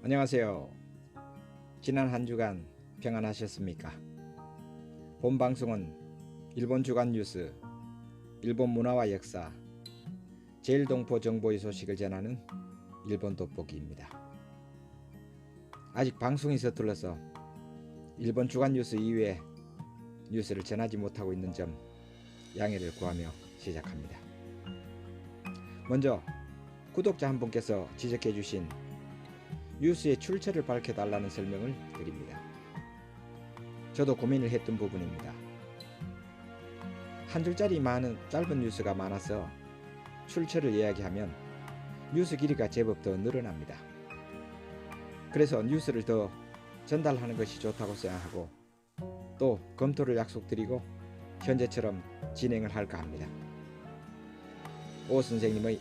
안녕하세요. 지난 한 주간 평안하셨습니까? 본 방송은 일본 주간 뉴스, 일본 문화와 역사, 제일동포 정보의 소식을 전하는 일본 돋보기입니다. 아직 방송이 서툴러서 일본 주간 뉴스 이외에 뉴스를 전하지 못하고 있는 점 양해를 구하며 시작합니다. 먼저 구독자 한 분께서 지적해 주신 뉴스의 출처를 밝혀달라는 설명을 드립니다. 저도 고민을 했던 부분입니다. 한 줄짜리 많은 짧은 뉴스가 많아서 출처를 이야기하면 뉴스 길이가 제법 더 늘어납니다. 그래서 뉴스를 더 전달하는 것이 좋다고 생각하고 또 검토를 약속드리고 현재처럼 진행을 할까 합니다. 오 선생님의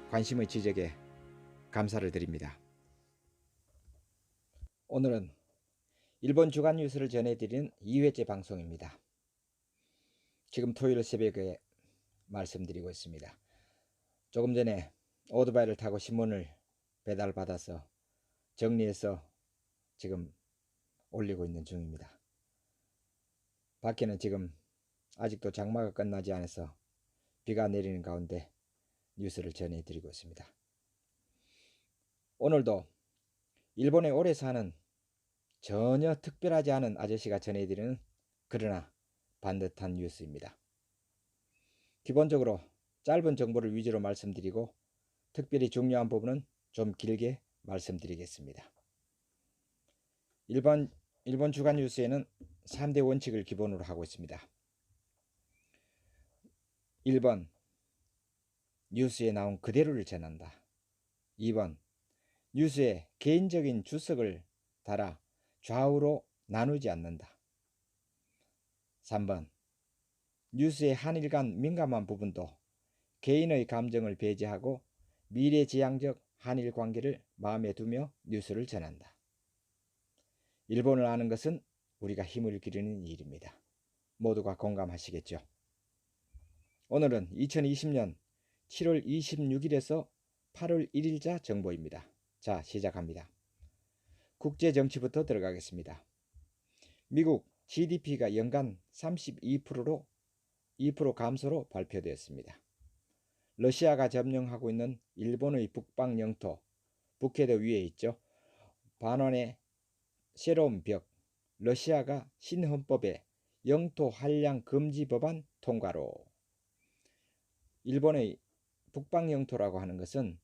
관심의 지적에 감사를 드립니다. 오늘은 일본 주간 뉴스를 전해드리는 2회째 방송입니다. 지금 토요일 새벽에 말씀드리고 있습니다. 조금 전에 오토바이를 타고 신문을 배달받아서 정리해서 지금 올리고 있는 중입니다. 밖에는 지금 아직도 장마가 끝나지 않아서 비가 내리는 가운데 뉴스를 전해드리고 있습니다. 오늘도 일본에 오래 사는 전혀 특별하지 않은 아저씨가 전해드리는 그러나 반듯한 뉴스입니다. 기본적으로 짧은 정보를 위주로 말씀드리고 특별히 중요한 부분은 좀 길게 말씀드리겠습니다. 일본 주간 뉴스에는 3대 원칙을 기본으로 하고 있습니다. 1번, 뉴스에 나온 그대로를 전한다. 2번, 뉴스에 개인적인 주석을 달아 좌우로 나누지 않는다. 3번, 뉴스의 한일 간 민감한 부분도 개인의 감정을 배제하고 미래지향적 한일 관계를 마음에 두며 뉴스를 전한다. 일본을 아는 것은 우리가 힘을 기르는 일입니다. 모두가 공감하시겠죠? 오늘은 2020년 7월 26일에서 8월 1일자 정보입니다. 자, 시작합니다. 국제 정치부터 들어가겠습니다. 미국 GDP가 연간 32%로 2% 감소로 발표되었습니다. 러시아가 점령하고 있는 일본의 북방 영토, 북해도 위에 있죠. 반환의 새로운 벽, 러시아가 신헌법에 영토 한량 금지 법안 통과로. 일본의 북방 영토라고 하는 것은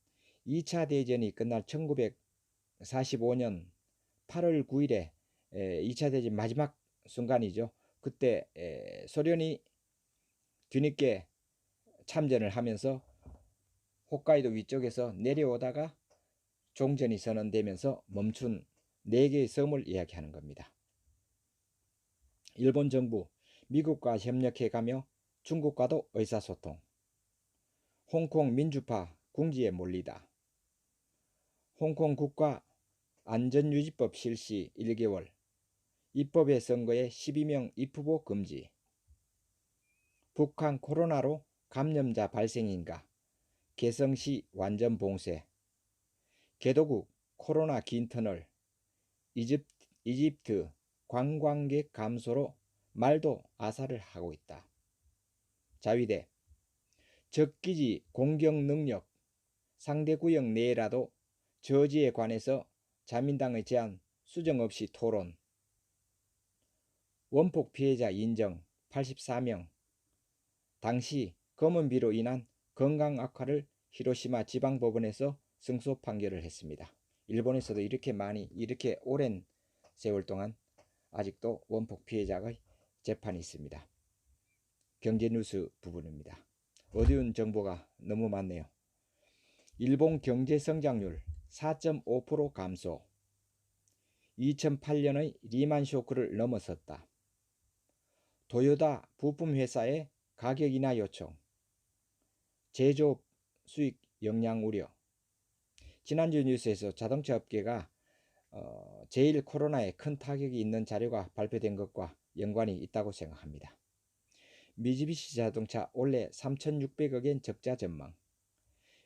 2차 대전이 끝날 1945년 8월 9일에 2차 대전 마지막 순간이죠. 그때 소련이 뒤늦게 참전을 하면서 홋카이도 위쪽에서 내려오다가 종전이 선언되면서 멈춘 4개의 섬을 이야기하는 겁니다. 일본 정부 미국과 협력해가며 중국과도 의사소통. 홍콩 민주파 궁지에 몰리다. 홍콩 국가 안전유지법 실시 1개월. 입법의 선거에 12명 입후보 금지. 북한 코로나로 감염자 발생인가? 개성시 완전 봉쇄. 개도국 코로나 긴 터널. 이집트 관광객 감소로 말도 아사를 하고 있다. 자위대 적기지 공격 능력 상대 구역 내라도 저지에 관해서 자민당의 제안 수정 없이 토론. 원폭 피해자 인정 84명. 당시 검은비로 인한 건강 악화를 히로시마 지방법원에서 승소 판결을 했습니다. 일본에서도 이렇게 오랜 세월 동안 아직도 원폭 피해자의 재판이 있습니다. 경제 뉴스 부분입니다. 어두운 정보가 너무 많네요. 일본 경제 성장률 4.5% 감소. 2008년의 리만 쇼크를 넘어섰다. 도요타 부품 회사의 가격 인하 요청. 제조업 수익 영향 우려. 지난주 뉴스에서 자동차 업계가 제일 코로나에 큰 타격이 있는 자료가 발표된 것과 연관이 있다고 생각합니다. 미쓰비시 자동차 올해 3,600억엔 적자 전망.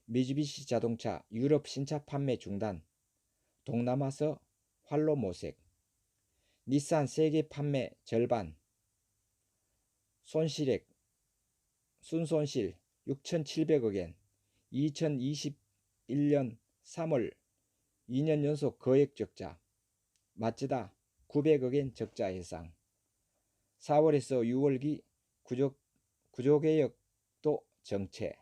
미쓰비시 자동차 유럽 신차 판매 중단. 동남아서 활로 모색, 닛산 세계 판매 절반, 손실액 순손실 6,700억엔, 2021년 3월 2년 연속 거액 적자, 마츠다 900억엔 적자 예상, 4월에서 6월기 구조개혁도 정체,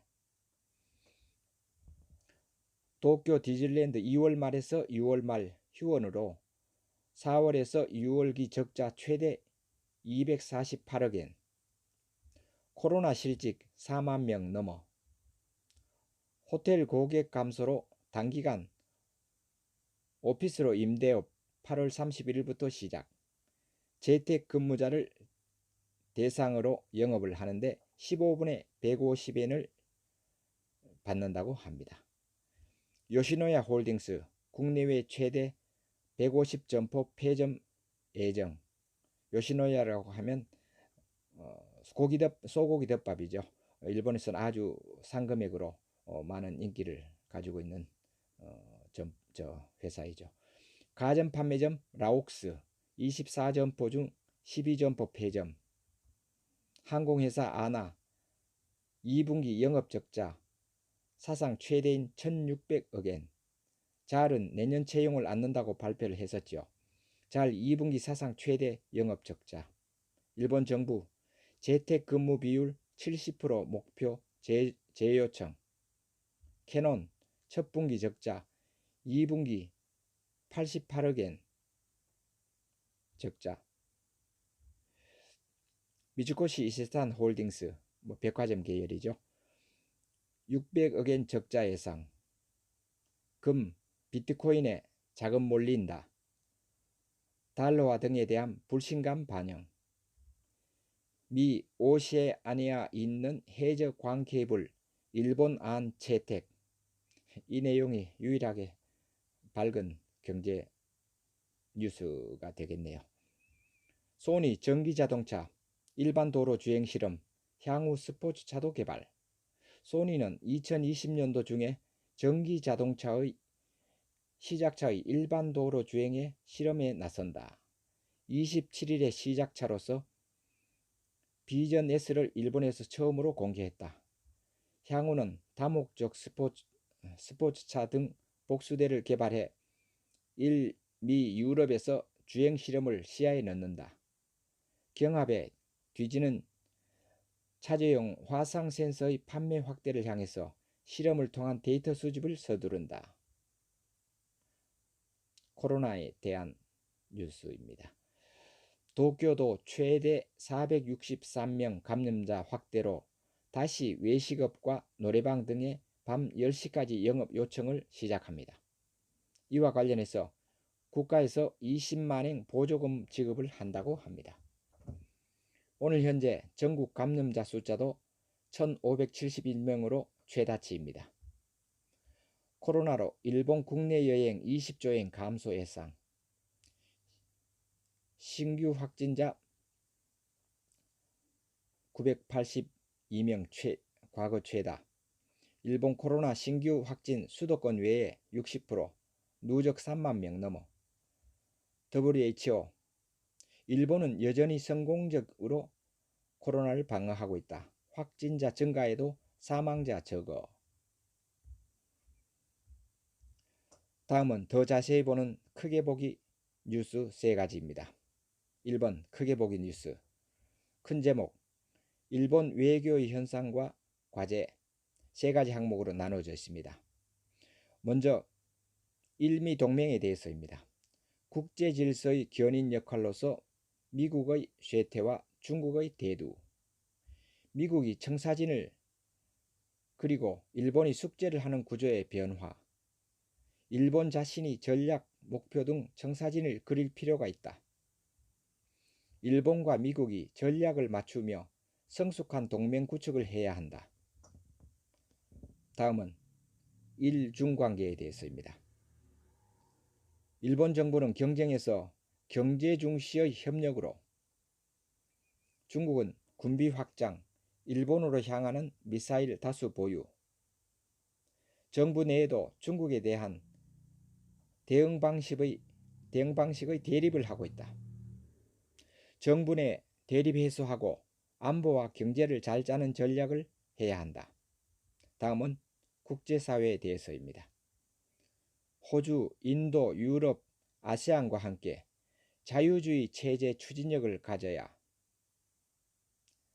도쿄 디즈니랜드 2월 말에서 6월 말 휴원으로 4월에서 6월기 적자 최대 248억엔, 코로나 실직 4만 명 넘어, 호텔 고객 감소로 단기간 오피스로 임대업 8월 31일부터 시작, 재택근무자를 대상으로 영업을 하는데 15분에 150엔을 받는다고 합니다. 요시노야 홀딩스 국내외 최대 150점포 폐점 예정. 요시노야라고 하면 소고기 덮밥이죠. 일본에서는 아주 상금액으로 많은 인기를 가지고 있는 회사이죠. 가전 판매점 라옥스 24점포 중 12점포 폐점. 항공회사 아나 2분기 영업적자 사상 최대인 1600억엔. 잘은 내년 채용을 않는다고 발표를 했었죠. 잘 2분기 사상 최대 영업적자. 일본 정부 재택근무 비율 70% 목표 재요청. 캐논 첫 분기 적자 2분기 88억엔 적자. 미츠코시 이세탄 홀딩스 백화점 계열이죠. 600억엔 적자 예상. 금, 비트코인에 자금 몰린다. 달러화 등에 대한 불신감 반영. 미 오세아니아에 있는 해저 광 케이블 일본 안 채택. 이 내용이 유일하게 밝은 경제 뉴스가 되겠네요. 소니 전기자동차 일반 도로 주행 실험, 향후 스포츠차도 개발. 소니는 2020년도 중에 전기자동차의 시작차의 일반 도로 주행에 실험에 나선다. 27일의 시작차로서 비전 S를 일본에서 처음으로 공개했다. 향후는 다목적 스포츠차 등 복수대를 개발해 미 유럽에서 주행 실험을 시야에 넣는다. 경합에 뒤지는 차저용 화상 센서의 판매 확대를 향해서 실험을 통한 데이터 수집을 서두른다. 코로나에 대한 뉴스입니다. 도쿄도 최대 463명 감염자 확대로 다시 외식업과 노래방 등의 밤 10시까지 영업 요청을 시작합니다. 이와 관련해서 국가에서 20만엔 보조금 지급을 한다고 합니다. 오늘 현재 전국 감염자 숫자도 1571명으로 최다치입니다. 코로나로 일본 국내 여행 20조엔 감소 예상. 신규 확진자 982명 과거 최다. 일본 코로나 신규 확진 수도권 외에 60%, 누적 3만 명 넘어. WHO 일본은 여전히 성공적으로 코로나를 방어하고 있다. 확진자 증가에도 사망자 적어. 다음은 더 자세히 보는 크게 보기 뉴스 3가지입니다. 1번 크게 보기 뉴스. 큰 제목 일본 외교의 현상과 과제 3가지 항목으로 나눠져 있습니다. 먼저 일미 동맹에 대해서입니다. 국제 질서의 견인 역할로서 미국의 쇠퇴와 중국의 대두. 미국이 청사진을 그리고 일본이 숙제를 하는 구조의 변화. 일본 자신이 전략, 목표 등 청사진을 그릴 필요가 있다. 일본과 미국이 전략을 맞추며 성숙한 동맹 구축을 해야 한다. 다음은 일중 관계에 대해서입니다. 일본 정부는 경쟁에서 경제 중시의 협력으로, 중국은 군비 확장, 일본으로 향하는 미사일 다수 보유, 정부 내에도 중국에 대한 대응 방식의 대립을 하고 있다. 정부 내 대립 해소하고 안보와 경제를 잘 짜는 전략을 해야 한다. 다음은 국제사회에 대해서입니다. 호주, 인도, 유럽, 아세안과 함께 자유주의 체제 추진력을 가져야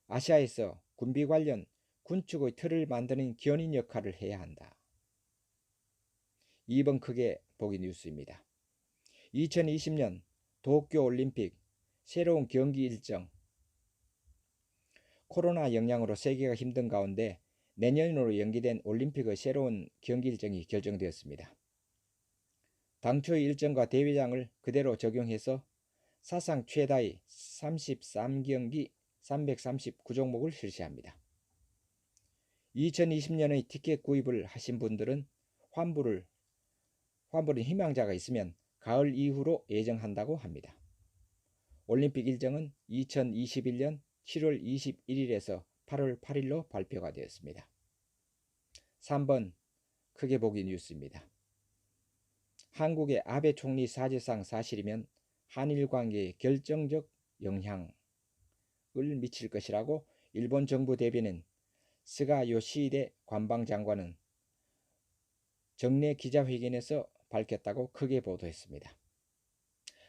아시아에서 군비 관련 군축의 틀을 만드는 견인 역할을 해야 한다. 2번 크게 보기 뉴스입니다. 2020년 도쿄올림픽 새로운 경기 일정. 코로나 영향으로 세계가 힘든 가운데 내년으로 연기된 올림픽의 새로운 경기 일정이 결정되었습니다. 당초의 일정과 대회장을 그대로 적용해서 사상 최다의 33경기 339종목을 실시합니다. 2020년의 티켓 구입을 하신 분들은 환불은 희망자가 있으면 가을 이후로 예정한다고 합니다. 올림픽 일정은 2021년 7월 21일에서 8월 8일로 발표가 되었습니다. 3번 크게 보기 뉴스입니다. 한국의 아베 총리 사죄상 사실이면 한일 관계에 결정적 영향을 미칠 것이라고 일본 정부 대변인 스가 요시히데 관방장관은 정례 기자회견에서 밝혔다고 크게 보도했습니다.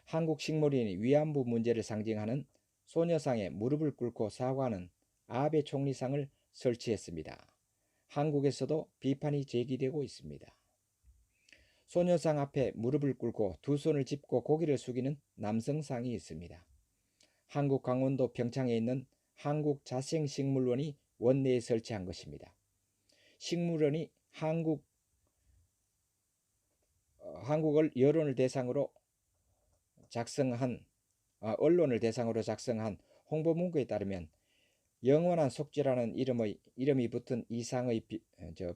한국식물인이 위안부 문제를 상징하는 소녀상에 무릎을 꿇고 사과하는 아베 총리상을 설치했습니다. 한국에서도 비판이 제기되고 있습니다. 소녀상 앞에 무릎을 꿇고 두 손을 짚고 고개를 숙이는 남성상이 있습니다. 한국 강원도 평창에 있는 한국자생식물원이 원내에 설치한 것입니다. 식물원이 한국을 언론을 대상으로 작성한 홍보 문구에 따르면 영원한 속죄라는 이름이 붙은 이 상의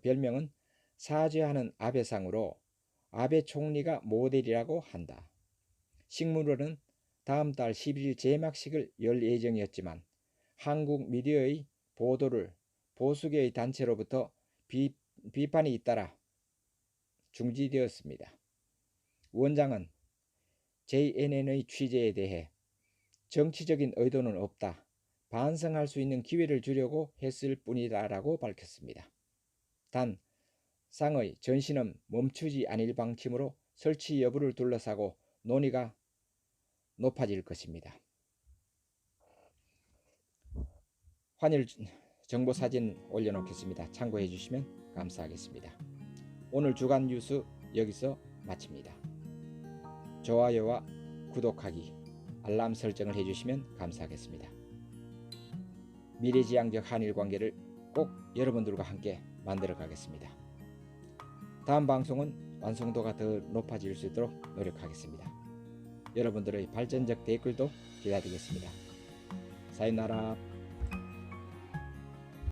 별명은 사죄하는 아베상으로 아베 총리가 모델이라고 한다. 식물원은 다음 달 11일 개막식을 열 예정이었지만 한국 미디어의 보도를 보수계의 단체로부터 비판이 잇따라 중지되었습니다. 원장은 JNN의 취재에 대해 정치적인 의도는 없다. 반성할 수 있는 기회를 주려고 했을 뿐이다라고 밝혔습니다. 단 상의 전신은 멈추지 않을 방침으로 설치 여부를 둘러싸고 논의가 높아질 것입니다. 환율 정보 사진 올려놓겠습니다. 참고해 주시면 감사하겠습니다. 오늘 주간 뉴스 여기서 마칩니다. 좋아요와 구독하기, 알람 설정을 해주시면 감사하겠습니다. 미래지향적 한일 관계를 꼭 여러분들과 함께 만들어 가겠습니다. 다음 방송은 완성도가 더 높아질 수 있도록 노력하겠습니다. 여러분들의 발전적 댓글도 기다리겠습니다. 사요나라.